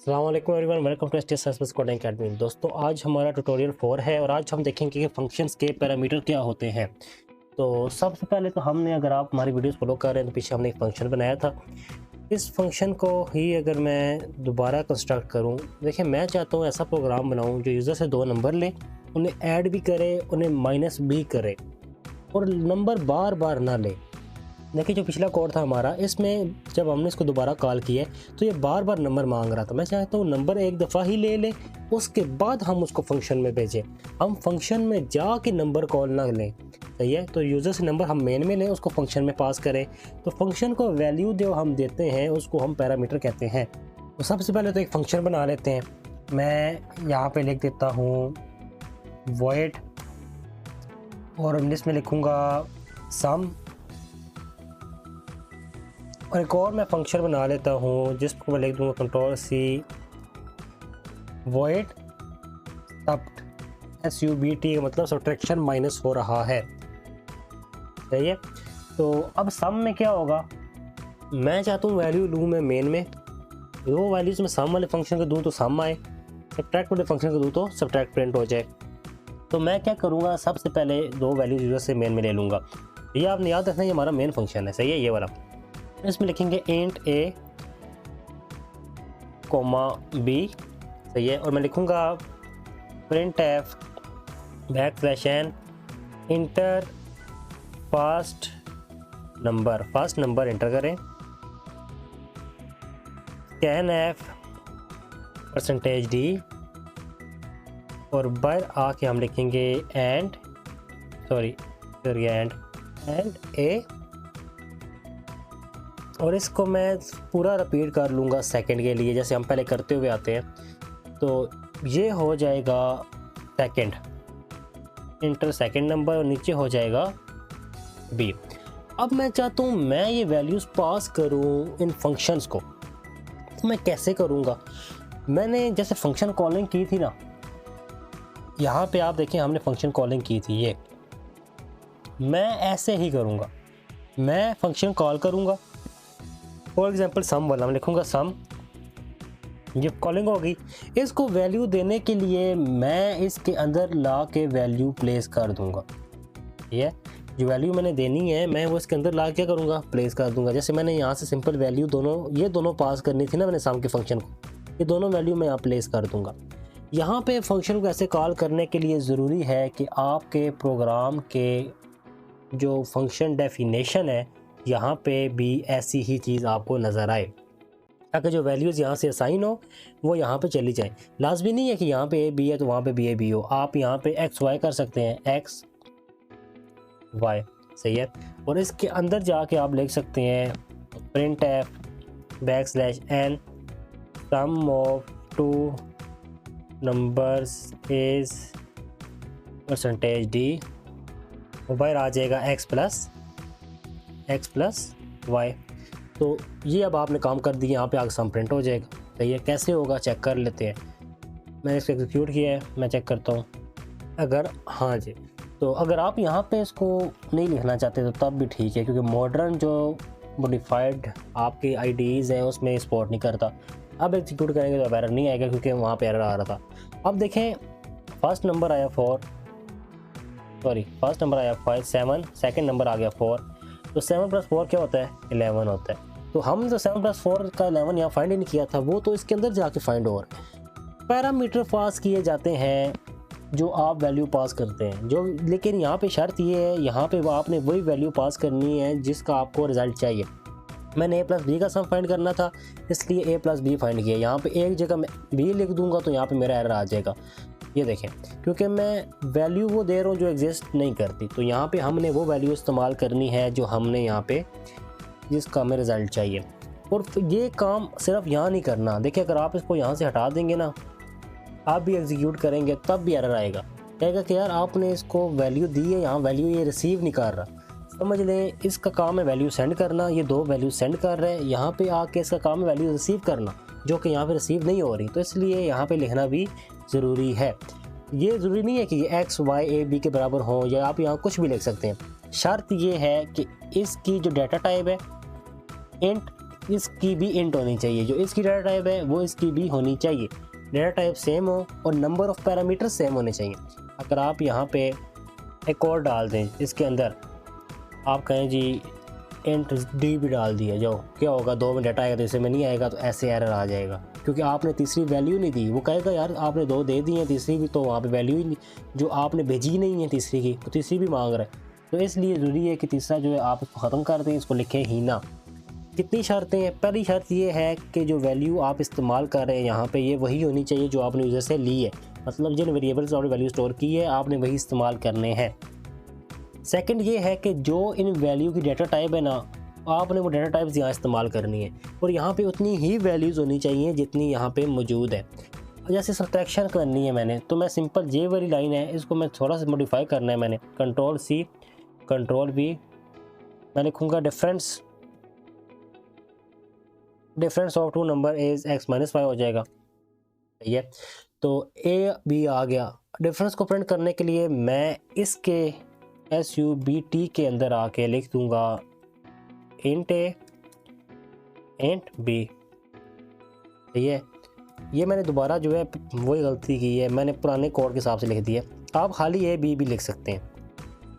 अस्सलाम वालेकुम everyone, welcome to STS coding academy. दोस्तों, आज हमारा ट्यूटोरियल 4 है और आज हम देखेंगे कि फंक्शंस के पैरामीटर क्या होते हैं। तो सबसे पहले तो हमने, अगर आप हमारी वीडियोस फॉलो कर रहे हैं तो पीछे हमने एक फ़ंक्शन बनाया था। इस फंक्शन को ही अगर मैं दोबारा कंस्ट्रक्ट करूं, देखिए मैं चाहता हूं ऐसा प्रोग्राम बनाऊं जो यूज़र से दो नंबर ले, उन्हें ऐड भी करे, उन्हें माइनस भी करे और नंबर बार बार ना ले। देखिए जो पिछला कोड था हमारा, इसमें जब हमने इसको दोबारा कॉल किया तो ये बार बार नंबर मांग रहा था। मैं चाहता हूँ नंबर एक दफ़ा ही ले ले, उसके बाद हम उसको फंक्शन में भेजें। हम फंक्शन में जाके नंबर कॉल ना लें, सही है। तो यूज़र से नंबर हम मेन में लें, उसको फंक्शन में पास करें। तो फंक्शन को वैल्यू जो हम देते हैं उसको हम पैरामीटर कहते हैं। तो सबसे पहले तो एक फंक्शन बना लेते हैं। मैं यहाँ पर लिख देता हूँ वॉइड और इंग्लिश में लिखूँगा सम, और एक और मैं फंक्शन बना लेता हूँ जिसको मैं लिख दूँगा कंट्रोल सी वॉइड सब्ट, SUBT का मतलब सब्ट्रैक्शन माइनस हो रहा है, सही है। तो अब सम में क्या होगा, मैं चाहता हूँ वैल्यू लूँ मैं मेन में, वो वैल्यूज में सम वाले फंक्शन को दूँ तो सम आए, सब्ट्रैक्ट वाले फंक्शन को दूँ तो सब्ट्रैक्ट प्रिंट हो जाए। तो मैं क्या करूँगा, सबसे पहले दो वैल्यूज यूज़र से मेन में ले लूँगा। ये आपने याद रखना, ये हमारा मेन फंक्शन है, सही है, ये वाला। इसमें लिखेंगे इंट a, b, सही है। और मैं लिखूँगा printf \n inter first number inter करें, scanf %d, और बाहर आके हम लिखेंगे एंड a, और इसको मैं पूरा रिपीट कर लूँगा सेकंड के लिए, जैसे हम पहले करते हुए आते हैं। तो ये हो जाएगा सेकंड, इंटर सेकंड नंबर, और नीचे हो जाएगा बी। अब मैं चाहता हूँ मैं ये वैल्यूज़ पास करूँ इन फंक्शंस को, तो मैं कैसे करूँगा। मैंने जैसे फंक्शन कॉलिंग की थी ना, यहाँ पे आप देखें हमने फंक्शन कॉलिंग की थी, ये मैं ऐसे ही करूँगा। मैं फंक्शन कॉल करूँगा, फॉर एग्जाम्पल सम वाला मैं लिखूँगा सम, ये कॉलिंग होगी। इसको वैल्यू देने के लिए मैं इसके अंदर ला के वैल्यू प्लेस कर दूँगा। ये जो वैल्यू मैंने देनी है मैं वो इसके अंदर ला क्या करूँगा, प्लेस कर दूँगा। जैसे मैंने यहाँ से सिंपल वैल्यू ये दोनों पास करनी थी ना मैंने सम के फंक्शन को, ये दोनों वैल्यू मैं यहाँ प्लेस कर दूँगा। यहाँ पे फंक्शन को ऐसे कॉल करने के लिए ज़रूरी है कि आपके प्रोग्राम के जो फंक्शन डेफिनेशन है यहाँ पे भी ऐसी ही चीज़ आपको नज़र आए, ताकि जो वैल्यूज़ यहाँ से असाइन हो वो यहाँ पे चली जाए। लाजमी नहीं है कि यहाँ पे ए बी है तो वहाँ पे बी ए बी हो, आप यहाँ पे एक्स वाई कर सकते हैं, एक्स वाई, सही है। और इसके अंदर जाके आप लिख सकते हैं printf \n sum of two numbers is %d, और बाहर आ जाएगा x प्लस वाई। तो ये अब आपने काम कर दिया, यहाँ पे आगे सम प्रिंट हो जाएगा, सही है। कैसे होगा चेक कर लेते हैं। मैंने इसको एग्जीक्यूट किया है, मैं चेक करता हूँ अगर हाँ जी। तो अगर आप यहाँ पे इसको नहीं लिखना चाहते तो तब भी ठीक है, क्योंकि मॉडर्न जो मॉडिफाइड आपके IDEs हैं उसमें सपोर्ट नहीं करता। अब एग्जीक्यूट करेंगे तो अब एरर नहीं आएगा, क्योंकि वहाँ पे एरर आ रहा था। अब देखें फर्स्ट नंबर आया 5, 7, सेकेंड नंबर आ गया 4। तो 7 + 4 क्या होता है, 11 होता है। तो हम जो 7 + 4 का 11 यहाँ फाइंड ही नहीं किया था, वो तो इसके अंदर जाके फाइंड हो रहा है। पैरामीटर पास किए जाते हैं जो आप वैल्यू पास करते हैं, जो लेकिन यहाँ पे शर्त ये है, यहाँ पे आपने वही वैल्यू पास करनी है जिसका आपको रिजल्ट चाहिए। मैंने a + b का सम फाइंड करना था, इसलिए a + b फाइंड किया। यहाँ पे एक जगह मैं b लिख दूंगा तो यहाँ पे मेरा एरर आ जाएगा। ये देखें, क्योंकि मैं वैल्यू वो दे रहा हूँ जो एग्जिस्ट नहीं करती। तो यहाँ पे हमने वो वैल्यू इस्तेमाल करनी है जो हमने यहाँ पे जिसका हमें रिज़ल्ट चाहिए। और ये काम सिर्फ यहाँ नहीं करना। देखिए अगर आप इसको यहाँ से हटा देंगे ना, आप भी एग्जीक्यूट करेंगे तब भी एरर आएगा, कहेगा कि यार आपने इसको वैल्यू दी है, यहाँ वैल्यू ये रिसीव नहीं कर रहा। समझ लें इसका काम है वैल्यू सेंड करना, ये दो वैल्यू सेंड कर रहे हैं, यहाँ पे आके इसका काम है वैल्यू रिसीव करना, जो कि यहाँ पे रिसीव नहीं हो रही। तो इसलिए यहाँ पे लिखना भी ज़रूरी है। ये ज़रूरी नहीं है कि x y a b के बराबर हो, या आप यहाँ कुछ भी लिख सकते हैं। शर्त ये है कि इसकी जो डाटा टाइप है इंट इसकी भी इंट होनी चाहिए, जो इसकी डाटा टाइप है वो इसकी भी होनी चाहिए, डाटा टाइप सेम हो और नंबर ऑफ़ पैरामीटर सेम होने चाहिए। अगर आप यहाँ पे एक और डाल दें इसके अंदर, आप कहें जी इंट डी भी डाल दिया, जो क्या होगा 2 में डाटा आएगा तो इसमें नहीं आएगा, तो ऐसे एरर आ जाएगा क्योंकि आपने तीसरी वैल्यू नहीं दी। वो कहेगा यार आपने 2 दे दी हैं, तीसरी भी तो वहाँ पे वैल्यू ही नहीं, जो आपने भेजी नहीं है तीसरी की, तो तीसरी भी मांग रहा है। तो इसलिए ज़रूरी है कि तीसरा जो है आप इसको ख़त्म कर दें, इसको लिखें ही ना। कितनी शर्तें हैं? पहली शर्त ये है कि जो वैल्यू आप इस्तेमाल कर रहे हैं यहाँ पे ये वही होनी चाहिए जो आपने यूज़र से ली है, मतलब जिन वेरिएबल्स आपने वैल्यू स्टोर की है आपने वही इस्तेमाल करने हैं। सेकंड ये है कि जो इन वैल्यू की डाटा टाइप है ना, आपने वो डाटा टाइप्स यहाँ इस्तेमाल करनी है और यहाँ पे उतनी ही वैल्यूज़ होनी चाहिए जितनी यहाँ पे मौजूद है। जैसे सब्ट्रैक्शन करनी है मैंने, तो मैं सिंपल ये वाली लाइन है इसको मैं थोड़ा सा मॉडिफाई करना है मैंने, कंट्रोल सी कंट्रोल वी, मैं लिखूँगा difference of 2 number is x-y हो जाएगा, सही है। तो ए बी आ गया। डिफरेंस को प्रिंट करने के लिए मैं इसके SUBT के अंदर आके लिख दूंगा इंट ए इंट बी, सही है। ये मैंने दोबारा जो है वही गलती की है, मैंने पुराने कोड के हिसाब से लिख दिया। आप खाली ए बी भी लिख सकते हैं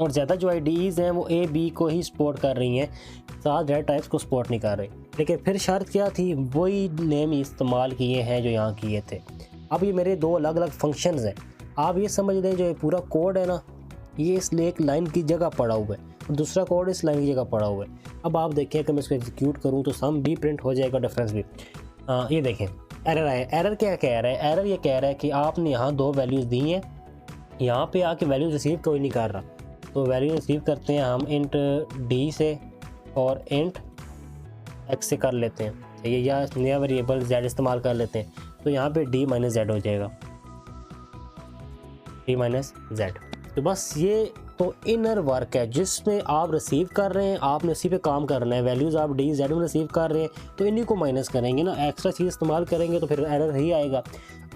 और ज़्यादा जो IDEs हैं वो ए बी को ही सपोर्ट कर रही हैं, साथ डाटा टाइप्स को सपोर्ट नहीं कर रही। लेकिन फिर शर्त क्या थी, वही नेम इस्तेमाल किए हैं जो यहाँ किए थे। अब ये मेरे 2 अलग अलग फंक्शंस हैं। आप ये समझ लें जो ये पूरा कोड है ना, ये इस एक लाइन की जगह पड़ा हुआ है और दूसरा कोड इस लाइन की जगह पड़ा हुआ है। अब आप देखें कि मैं इसको एग्जीक्यूट करूँ तो सम भी प्रिंट हो जाएगा, डिफरेंस भी। ये देखें एरर आया। एरर क्या कह रहा है? एरर ये कह रहा है कि आपने यहाँ 2 वैल्यूज़ दी हैं, यहाँ पे आके वैल्यू रिसीव कोई नहीं कर रहा। तो वैल्यू रिसीव करते हैं हम इंट डी से और इंट एक्स से कर लेते हैं, ठीक है, या नया वेरिएबल जेड इस्तेमाल कर लेते हैं। तो यहाँ पे डी माइनस जेड हो जाएगा, डी माइनस जेड। तो बस ये तो इनर वर्क है जिसमें आप रिसीव कर रहे हैं, आपने उसी पे काम करना है। वैल्यूज़ आप डी जेड में रिसीव कर रहे हैं तो इन्हीं को माइनस करेंगे ना, एक्स्ट्रा चीज़ इस्तेमाल करेंगे तो फिर एरर ही आएगा।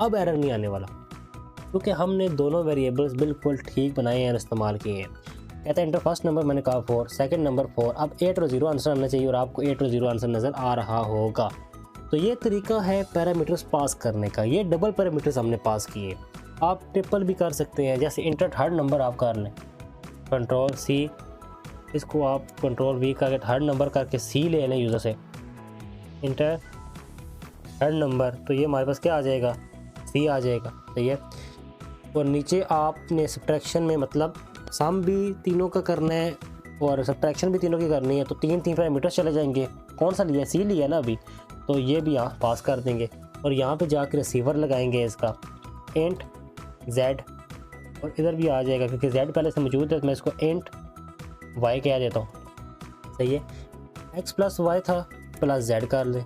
अब एरर नहीं आने वाला क्योंकि हमने दोनों वेरिएबल्स बिल्कुल ठीक बनाए हैं और इस्तेमाल किए हैं। कहते हैं इंटर फर्स्ट नंबर, मैंने कहा 4, सेकंड नंबर 4। अब 8 और 0 आंसर आना चाहिए और आपको 8 और 0 आंसर नज़र आ रहा होगा। तो ये तरीका है पैरामीटर्स पास करने का। ये डबल पैरामीटर्स हमने पास किए। आप ट्रिपल भी कर सकते हैं, जैसे इंटर थर्ड नंबर आप कर लें, कंट्रोल सी, इसको आप कंट्रोल वी करके थर्ड नंबर करके सी ले लें यूज़र से, इंटर थर्ड नंबर, तो ये हमारे पास क्या आ जाएगा, सी आ जाएगा, सही है। और नीचे आपने सब्ट्रैक्शन में मतलब सम भी तीनों का करना है और सब्ट्रैक्शन भी तीनों की करनी है, तो 3 पैरामीटर्स चले जाएंगे। कौन सा लिया? सी लिया ना अभी, तो ये भी यहाँ पास कर देंगे और यहाँ पे जाके रिसीवर लगाएंगे इसका इंट जेड, और इधर भी आ जाएगा क्योंकि जेड पहले से मौजूद है तो मैं इसको इंट वाई कह देता हूँ, सही है। एक्स प्लस वाई था प्लस जेड कर ले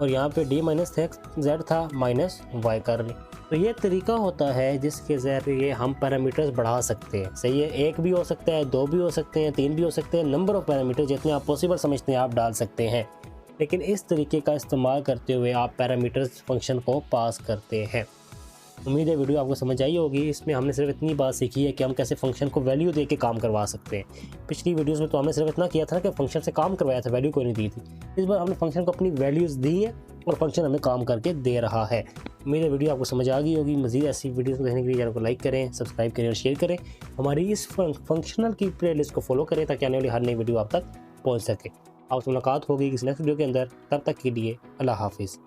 और यहाँ पे डी माइनस एक्स जेड था माइनस वाई कर ले। तो ये तरीका होता है जिसके ज़रिए हम पैरामीटर्स बढ़ा सकते हैं, सही है। 1 भी हो सकता है, 2 भी हो सकते हैं, 3 भी हो सकते हैं। नंबर ऑफ़ पैरामीटर जितने आप पॉसिबल समझते हैं आप डाल सकते हैं, लेकिन इस तरीके का इस्तेमाल करते हुए आप पैरामीटर्स फंक्शन को पास करते हैं। उम्मीद है वीडियो आपको समझ आई होगी। इसमें हमने सिर्फ इतनी बात सीखी है कि हम कैसे फंक्शन को वैल्यू दे के काम करवा सकते हैं। पिछली वीडियोस में तो हमने सिर्फ इतना किया था कि फंक्शन से काम करवाया था, वैल्यू कोई नहीं दी थी। इस बार हमने फंक्शन को अपनी वैल्यूज़ दी है और फंक्शन हमें काम करके दे रहा है। उम्मीद है वीडियो आपको समझ आ गई होगी। मज़ीद ऐसी वीडियोस को देखने के लिए चैनल को लाइक करें, सब्सक्राइब करें और शेयर करें। हमारी इस फंक्शनल की प्लेलिस्ट को फॉलो करें ताकि आने वाली हर नई वीडियो आप तक पहुँच सके। आपसे मुलाकात होगी किसी नेक्स्ट वीडियो के अंदर। तब तक के लिए अल्लाह हाफिज़।